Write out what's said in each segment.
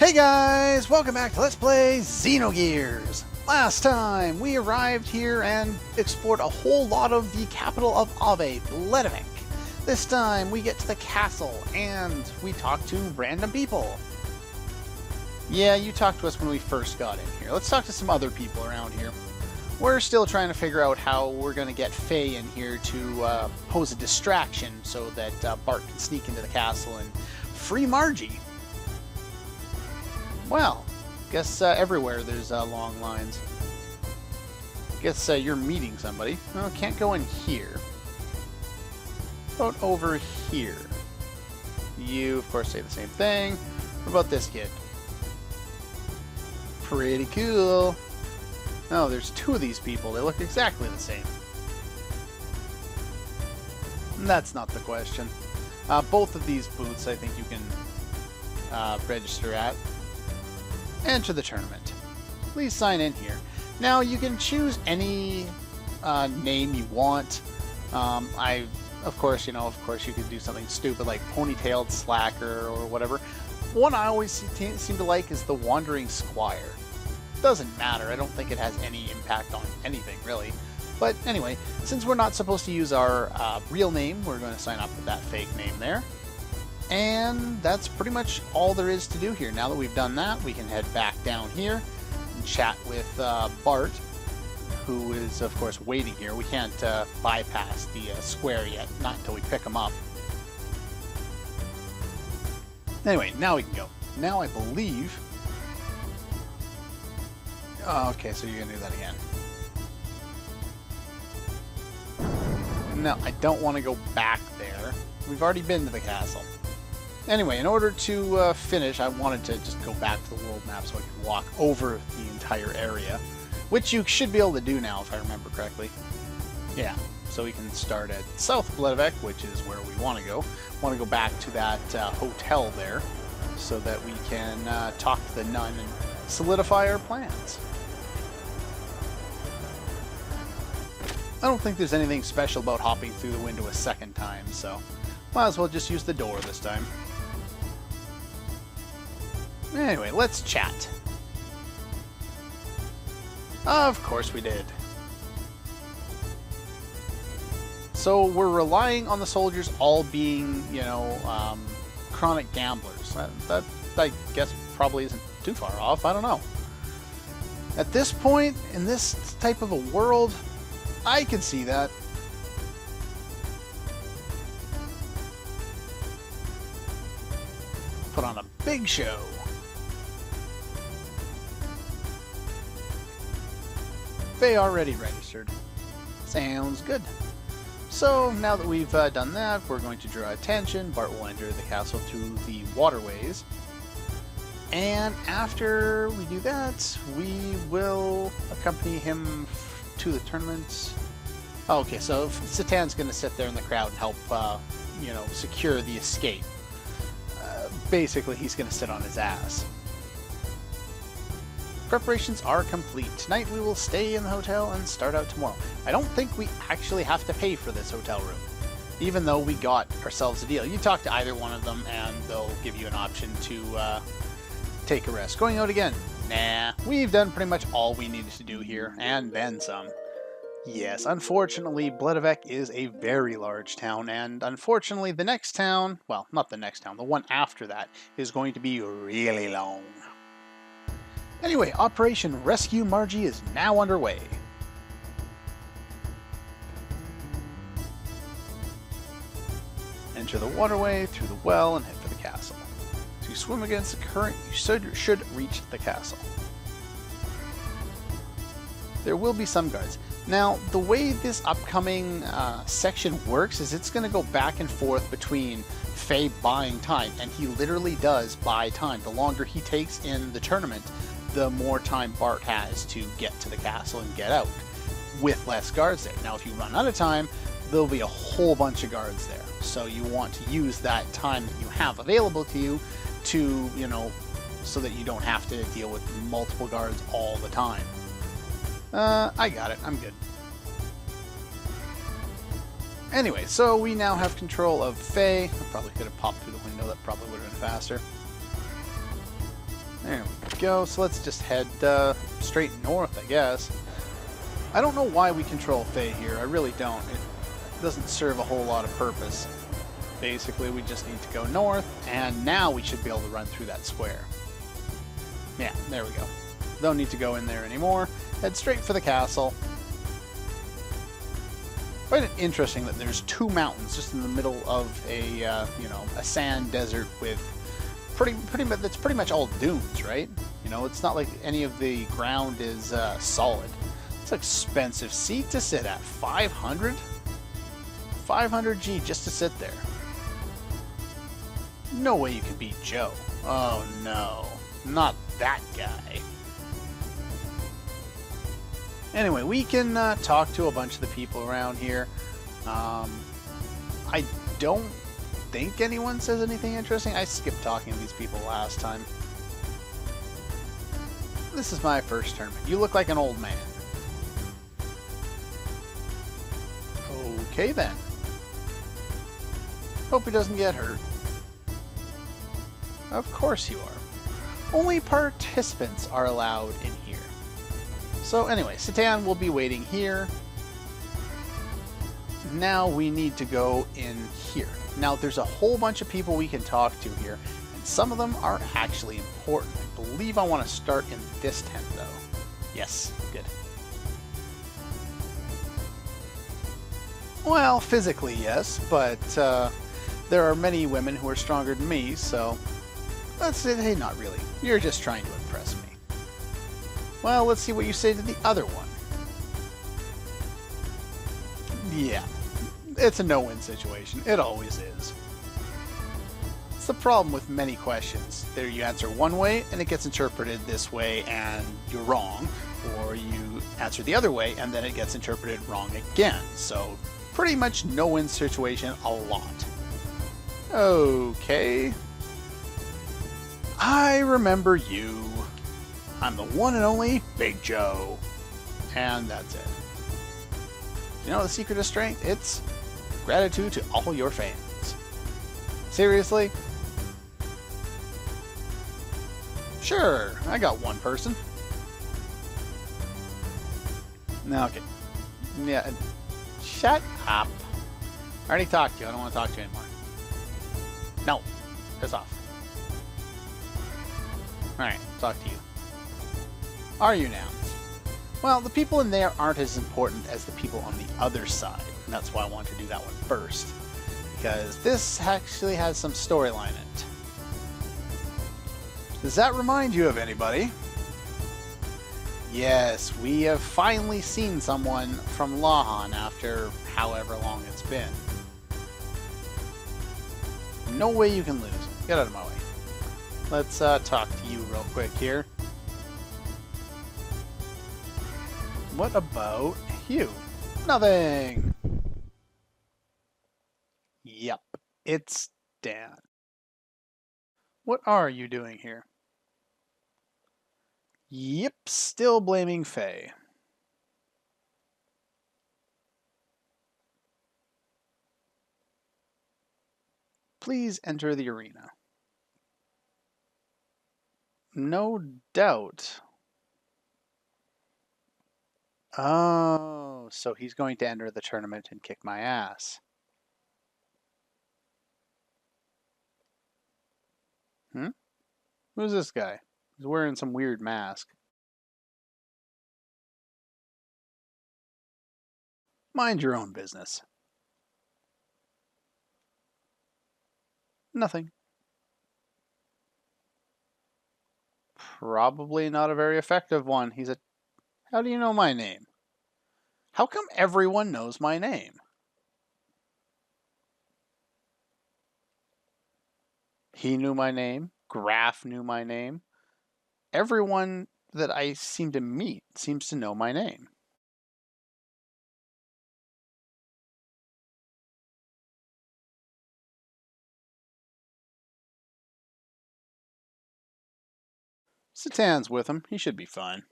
Hey guys, welcome back to Let's Play Xenogears. Last time we arrived here and explored a whole lot of the capital of Ave, Bledevik. This time we get to the castle and we talk to random people. Yeah, you talked to us when we first got in here. Let's talk to some other people around here. We're still trying to figure out how we're going to get Faye in here to pose a distraction so that Bart can sneak into the castle and free Margy. Well, guess everywhere there's long lines. Guess you're meeting somebody. Well, can't go in here. What about over here? You, of course, say the same thing. What about this kid? Pretty cool. Oh, there's two of these people. They look exactly the same. That's not the question. Both of these booths I think you can register at. Enter the tournament. Please sign in here. Now you can choose any name you want. Of course you could do something stupid like Ponytailed Slacker or whatever. One I always seem to like is the Wandering Squire. Doesn't matter. I don't think it has any impact on anything really. But anyway, since we're not supposed to use our real name, we're going to sign up with that fake name there. And that's pretty much all there is to do here. Now that we've done that, we can head back down here and chat with Bart, who is, of course, waiting here. We can't bypass the square yet, not until we pick him up. Anyway, now we can go. Now I believe... Oh, okay, so you're going to do that again. No, I don't want to go back there. We've already been to the castle. Anyway, in order to finish, I wanted to just go back to the world map so I could walk over the entire area, which you should be able to do now if I remember correctly. Yeah, so we can start at South Bledevik, which is where we want to go. Want to go back to that hotel there so that we can talk to the nun and solidify our plans. I don't think there's anything special about hopping through the window a second time, so might as well just use the door this time. Anyway, let's chat. Of course we did. So we're relying on the soldiers all being, chronic gamblers. That I guess probably isn't too far off. I don't know. At this point, in this type of a world, I can see that. Put on a big show. They already registered. Sounds good. So now that we've done that, we're going to draw attention. Bart will enter the castle through the waterways. And after we do that, we will accompany him to the tournament. Okay, so Satan's going to sit there in the crowd and help, secure the escape. Basically, he's going to sit on his ass. Preparations are complete. Tonight we will stay in the hotel and start out tomorrow. I don't think we actually have to pay for this hotel room, even though we got ourselves a deal. You talk to either one of them and they'll give you an option to take a rest. Going out again? Nah, we've done pretty much all we needed to do here, and then some. Yes, unfortunately, Bledevik is a very large town, and unfortunately the next town, well, not the next town, the one after that, is going to be really long. Anyway, Operation Rescue Margy is now underway. Enter the waterway through the well and head for the castle. To swim against the current, you should reach the castle. There will be some guards. Now, the way this upcoming section works is it's going to go back and forth between Faye buying time, and he literally does buy time. The longer he takes in the tournament, the more time Bart has to get to the castle and get out, with less guards there. Now, if you run out of time, there'll be a whole bunch of guards there. So you want to use that time that you have available to you to, so that you don't have to deal with multiple guards all the time. I got it. I'm good. Anyway, so we now have control of Faye. I probably could have popped through the window. That probably would have been faster. go. So let's just head straight north, I guess. I don't know why we control Fae here. I really don't. It doesn't serve a whole lot of purpose. Basically, we just need to go north, and now we should be able to run through that square. Yeah, there we go. Don't need to go in there anymore. Head straight for the castle. Quite interesting that there's two mountains just in the middle of a you know, a sand desert with that's pretty much all dunes, right? You know, it's not like any of the ground is solid. It's an expensive seat to sit at. 500? 500G just to sit there. No way you can beat Joe. Oh no, not that guy. Anyway, we can talk to a bunch of the people around here. I don't think anyone says anything interesting. I skipped talking to these people last time. This is my first tournament. You look like an old man. Okay then. Hope he doesn't get hurt. Of course you are. Only participants are allowed in here. So anyway, Satan will be waiting here. Now we need to go in here. Now there's a whole bunch of people we can talk to here, and some of them are actually important. I believe I want to start in this tent though. Yes, good. Well, physically yes, but there are many women who are stronger than me, so let's say, hey, not really. You're just trying to impress me. Well, let's see what you say to the other one. Yeah, it's a no-win situation. It always is. It's the problem with many questions. There you answer one way, and it gets interpreted this way, and you're wrong. Or you answer the other way, and then it gets interpreted wrong again. So, pretty much no-win situation a lot. Okay. I remember you. I'm the one and only Big Joe. And that's it. You know the secret of strength? It's gratitude to all your fans. Seriously? Sure, I got one person. No, okay. Yeah, shut up. I already talked to you. I don't want to talk to you anymore. No. Piss off. Alright, talk to you. Are you now? Well, the people in there aren't as important as the people on the other side. And that's why I want to do that one first. Because this actually has some storyline in it. Does that remind you of anybody? Yes, we have finally seen someone from Lahan after however long it's been. No way you can lose. Get out of my way. Let's talk to you real quick here. What about you? Nothing! Yep, it's Dan. What are you doing here? Yep, still blaming Faye. Please enter the arena. No doubt. Oh, so he's going to enter the tournament and kick my ass. Who's this guy? He's wearing some weird mask. Mind your own business. Nothing. Probably not a very effective one. He's a... How do you know my name? How come everyone knows my name? He knew my name. Graf knew my name. Everyone that I seem to meet seems to know my name. Satan's with him. He should be fine.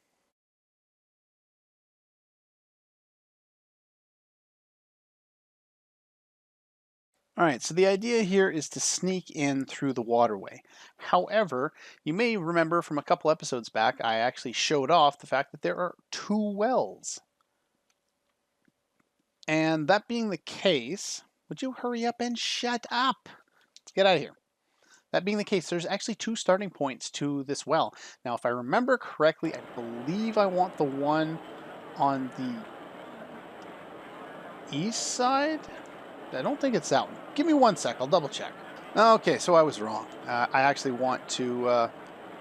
All right, so the idea here is to sneak in through the waterway. However, you may remember from a couple episodes back, I actually showed off the fact that there are 2 wells. And that being the case, would you hurry up and shut up? Let's get out of here. That being the case, there's actually 2 starting points to this well. Now, if I remember correctly, I believe I want the one on the east side. I don't think it's that one. Give me 1 sec, I'll double check. Okay, so I was wrong. I actually want to,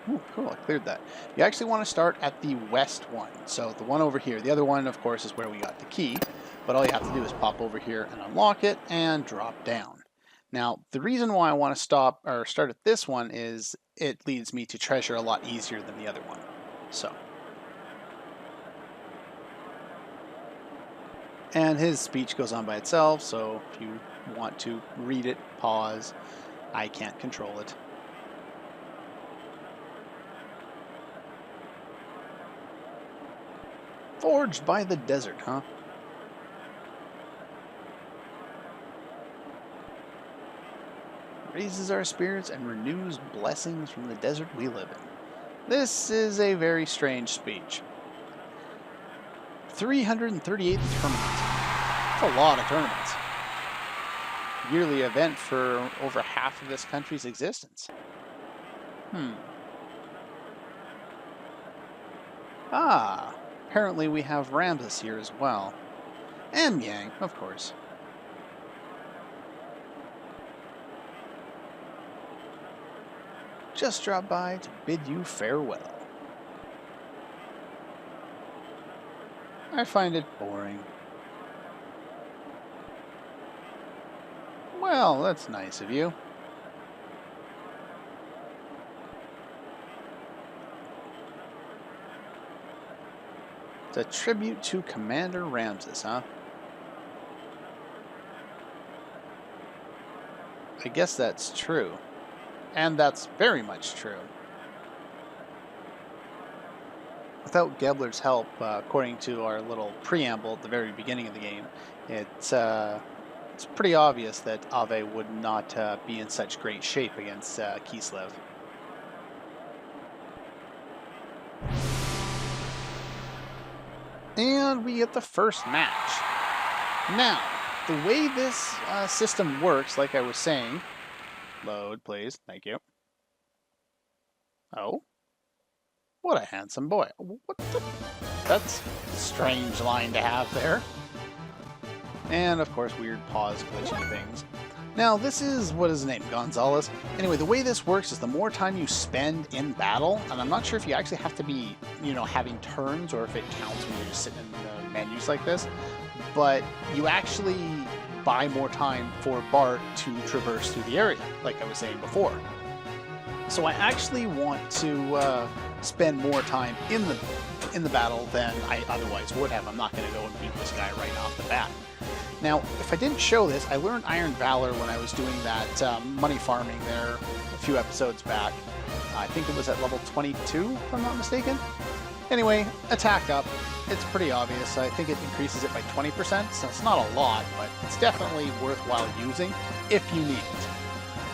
ooh, cool, I cleared that. You actually want to start at the west one. So the one over here. The other one, of course, is where we got the key. But all you have to do is pop over here and unlock it and drop down. Now, the reason why I want to start at this one is it leads me to treasure a lot easier than the other one. So. And his speech goes on by itself, so if you want to read it, pause. I can't control it. Forged by the desert, huh? Raises our spirits and renews blessings from the desert we live in. This is a very strange speech. 338th tournament. That's a lot of tournaments. Yearly event for over half of this country's existence. Apparently we have Ramses here as well. And Yang, of course. Just dropped by to bid you farewell. I find it boring. Well, that's nice of you. It's a tribute to Commander Ramses, huh? I guess that's true. And that's very much true. Without Gebler's help, according to our little preamble at the very beginning of the game, it's pretty obvious that Ave would not be in such great shape against Kislev. And we get the first match. Now, the way this system works, like I was saying, load, please, thank you. Oh? What a handsome boy. What the? That's a strange line to have there. And, of course, weird pause glitching things. Now, this is, what is his name? Gonzalez? Anyway, the way this works is the more time you spend in battle, and I'm not sure if you actually have to be, having turns or if it counts when you're just sitting in the menus like this, but you actually buy more time for Bart to traverse through the area, like I was saying before. So I actually want to spend more time in the battle than I otherwise would have. I'm not going to go and beat this guy right off the bat. Now, if I didn't show this, I learned Iron Valor when I was doing that money farming there a few episodes back. I think it was at level 22, if I'm not mistaken. Anyway, attack up. It's pretty obvious. I think it increases it by 20%, so it's not a lot, but it's definitely worthwhile using if you need it.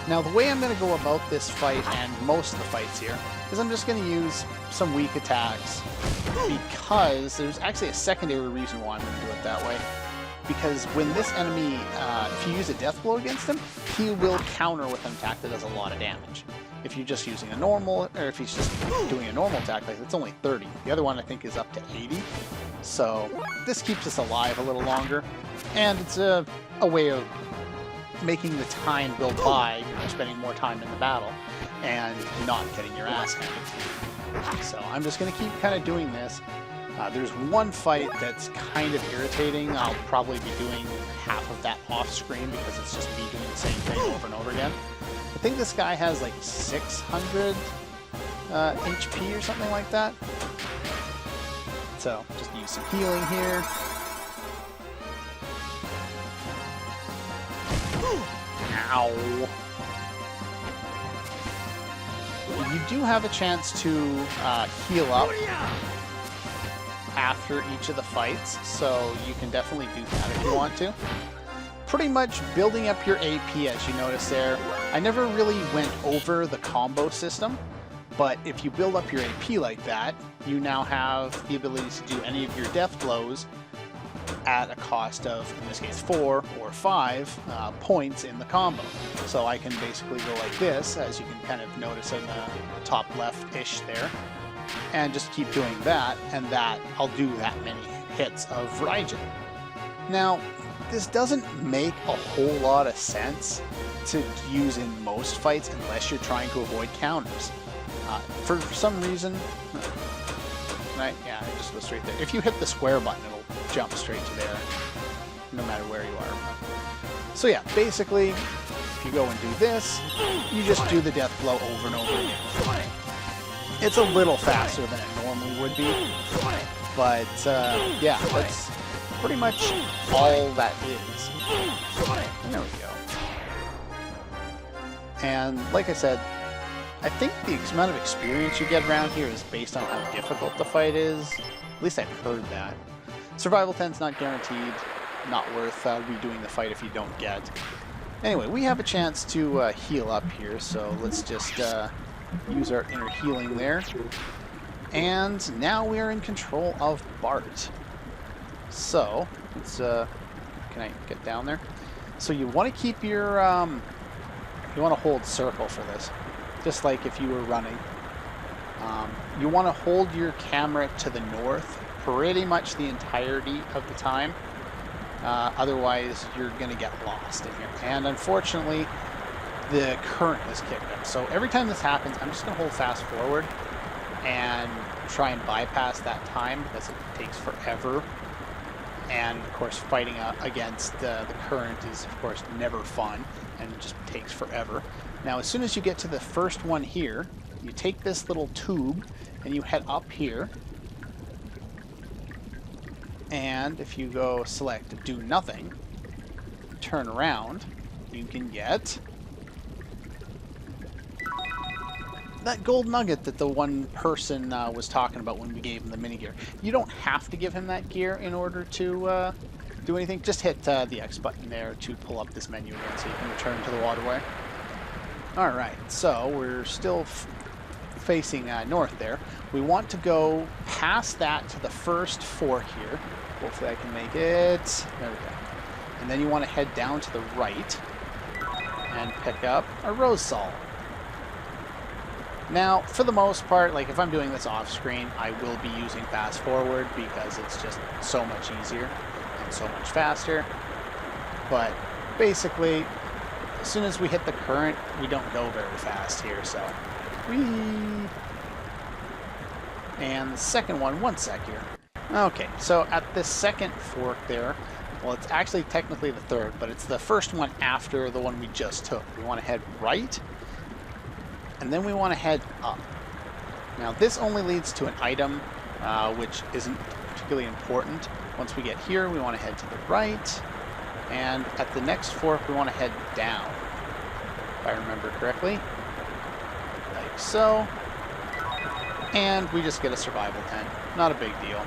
Now, the way I'm going to go about this fight, and most of the fights here, is I'm just going to use some weak attacks, because there's actually a secondary reason why I'm going to do it that way. Because when this enemy, if you use a death blow against him, he will counter with an attack that does a lot of damage. If you're just using a normal, or if he's just doing a normal attack, like it's only 30. The other one I think is up to 80. So this keeps us alive a little longer, and it's a way of making the time go by. You're spending more time in the battle and not getting your ass handed. So I'm just going to keep kind of doing this. There's one fight that's kind of irritating. I'll probably be doing half of that off screen because it's just me doing the same thing over and over again. I think this guy has like 600 HP or something like that. So just use some healing here. Ow. You do have a chance to heal up after each of the fights, so you can definitely do that if you want to. pretty much building up your AP, as you notice there. I never really went over the combo system, but if you build up your AP like that, you now have the ability to do any of your death blows at a cost of, in this case, 4 or 5 points in the combo. So I can basically go like this, as you can kind of notice in the top left-ish there, and just keep doing that, and that I'll do that many hits of Raijin. Now, this doesn't make a whole lot of sense to use in most fights unless you're trying to avoid counters. For some reason, right? Yeah, it just goes straight there. If you hit the square button, it'll jump straight to there, no matter where you are. So yeah, basically, if you go and do this, you just do the death blow over and over again. It's a little faster than it normally would be, but yeah, that's pretty much all that is. There we go. And like I said, I think the amount of experience you get around here is based on how difficult the fight is. At least I've heard that. Survival 10's not guaranteed, not worth redoing the fight if you don't get. Anyway, we have a chance to heal up here, so let's just use our inner healing there. And now we are in control of Bart. So, let's, can I get down there? So you want to keep your, you want to hold circle for this, just like if you were running. You want to hold your camera to the north pretty much the entirety of the time. Otherwise, you're going to get lost in here. And unfortunately, the current is kicked up. So every time this happens, I'm just going to hold fast forward and try and bypass that time because it takes forever. And of course, fighting against the current is, of course, never fun and it just takes forever. Now, as soon as you get to the first one here, you take this little tube and you head up here. And if you go select do nothing, turn around, you can get that gold nugget that the one person was talking about when we gave him the mini gear. You don't have to give him that gear in order to do anything. Just hit the X button there to pull up this menu again so you can return to the waterway. Alright, so we're still facing north there. We want to go past that to the first fork here. Hopefully I can make it. There we go. And then you want to head down to the right and pick up a rose salt. Now, for the most part, like if I'm doing this off screen, I will be using fast forward because it's just so much easier and so much faster. But basically, as soon as we hit the current, we don't go very fast here, so. Whee! And the second one sec here. Okay, so at the second fork there, well, it's actually technically the third, but it's the first one after the one we just took. We want to head right, and then we want to head up. Now, this only leads to an item, which isn't particularly important. Once we get here, we want to head to the right, and at the next fork, we want to head down, if I remember correctly. Like so. And we just get a survival 10. Not a big deal.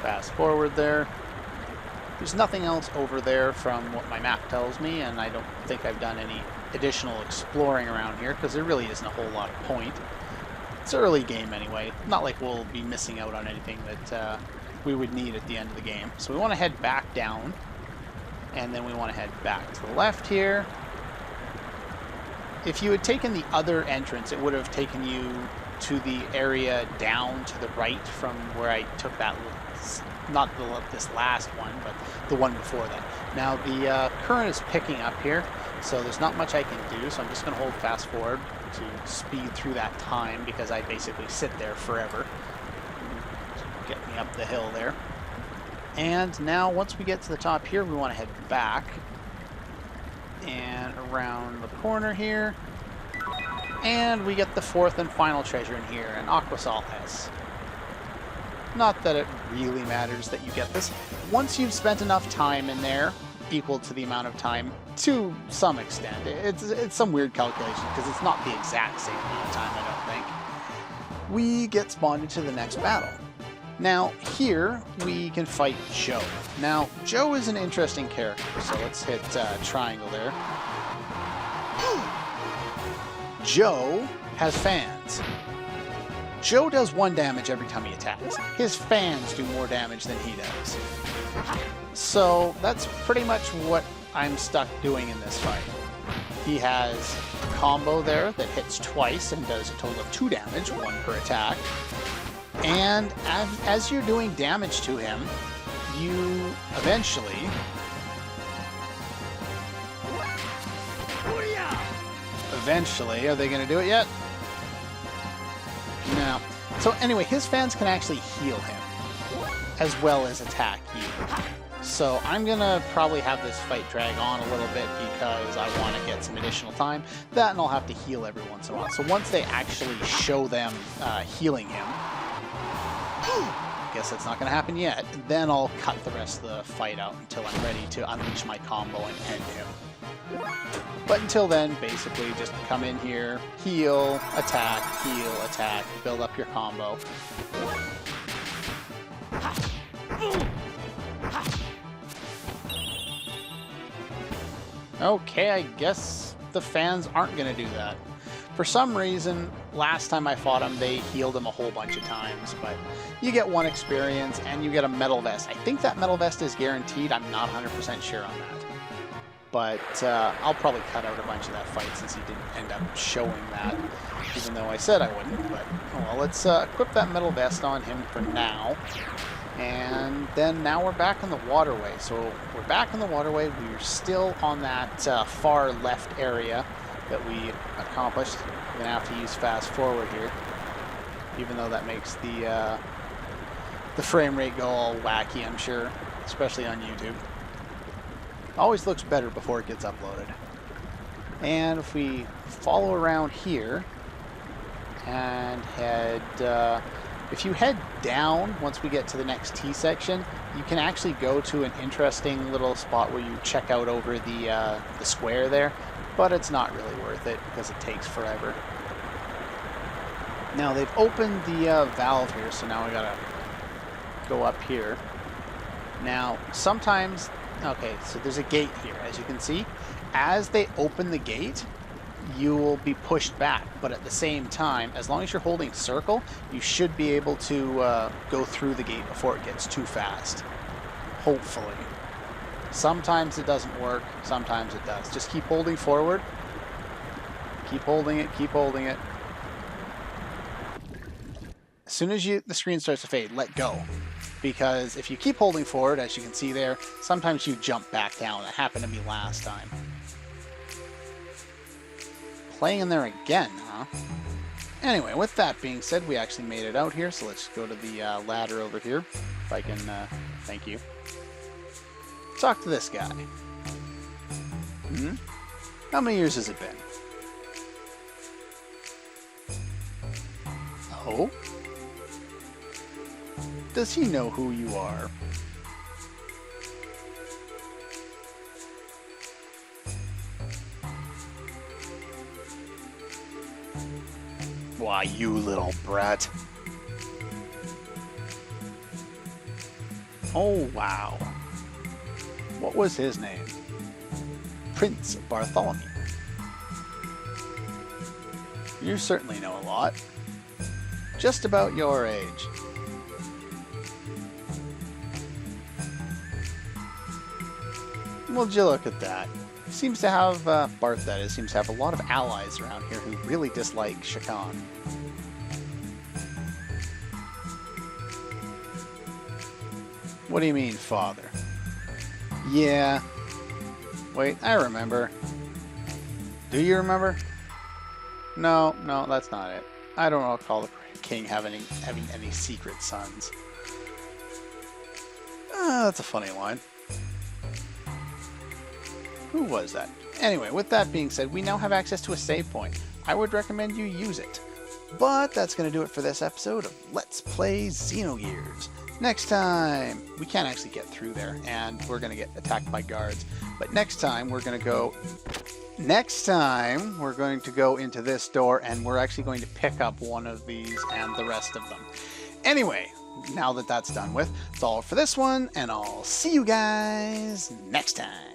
Fast forward there. There's nothing else over there from what my map tells me, and I don't think I've done any additional exploring around here because there really isn't a whole lot of point. It's early game anyway. Not like we'll be missing out on anything that we would need at the end of the game. So we want to head back down, and then we want to head back to the left here. If you had taken the other entrance, it would have taken you to the area down to the right from where I took that, not this last one, but the one before that. Now the current is picking up here, so there's not much I can do, so I'm just going to hold fast forward to speed through that time because I basically sit there forever. Get me up the hill there. And now once we get to the top here, we want to head back and around the corner here. And we get the fourth and final treasure in here, an Aquasol S. Not that it really matters that you get this. Once you've spent enough time in there, equal to the amount of time, to some extent. It's some weird calculation, because it's not the exact same amount of time, I don't think. We get spawned into the next battle. Now, here we can fight Joe. Now, Joe is an interesting character, so let's hit triangle there. Joe has fans. Joe does 1 damage every time he attacks. His fans do more damage than he does. So that's pretty much what I'm stuck doing in this fight. He has a combo there that hits twice and does a total of 2 damage, 1 per attack. And as you're doing damage to him, you eventually... Eventually, are they going to do it yet? No. So anyway, his fans can actually heal him, as well as attack you. So I'm going to probably have this fight drag on a little bit because I want to get some additional time. That and I'll have to heal every once in a while. So once they actually show them healing him, I guess that's not going to happen yet, then I'll cut the rest of the fight out until I'm ready to unleash my combo and end him. But until then, basically just come in here, heal, attack, build up your combo. Okay, I guess the fans aren't going to do that. For some reason, last time I fought him, they healed him a whole bunch of times, but you get 1 experience and you get a metal vest. I think that metal vest is guaranteed. I'm not 100% sure on that. But I'll probably cut out a bunch of that fight since he didn't end up showing that, even though I said I wouldn't. But oh well, let's equip that metal vest on him for now. And then now we're back in the waterway. So we're back in the waterway. We're still on that far left area that we accomplished. We're going to have to use fast forward here, even though that makes the frame rate go all wacky, I'm sure, especially on YouTube. Always looks better before it gets uploaded. And if we follow around here and head, if you head down once we get to the next T section, you can actually go to an interesting little spot where you check out over the square there, but it's not really worth it because it takes forever. Now they've opened the valve here, so now we gotta go up here. Now sometimes, okay, so there's a gate here, as you can see. As they open the gate, you will be pushed back, but at the same time, as long as you're holding circle, you should be able to go through the gate before it gets too fast. Hopefully. Sometimes it doesn't work, sometimes it does. Just keep holding forward. Keep holding it, keep holding it. As soon as the screen starts to fade, let go. Because if you keep holding forward, as you can see there, sometimes you jump back down. That happened to me last time. Playing in there again, huh? Anyway, with that being said, we actually made it out here, so let's go to the ladder over here. If I can, thank you. Talk to this guy. How many years has it been? Oh? Does he know who you are? Why, you little brat. Oh, wow. What was his name? Prince Bartholomew. You certainly know a lot. Just about your age. Well, you look at that. Seems to have, Barth that is, seems to have a lot of allies around here who really dislike Shakan. What do you mean, father? Yeah. Wait, I remember. Do you remember? No, that's not it. I don't recall the king having any secret sons. That's a funny line. Who was that? Anyway, with that being said, we now have access to a save point. I would recommend you use it. But that's going to do it for this episode of Let's Play Xenogears. Next time, we can't actually get through there, and we're going to get attacked by guards. But next time, we're going to go into this door, and we're actually going to pick up one of these and the rest of them. Anyway, now that that's done with, that's all for this one, and I'll see you guys next time.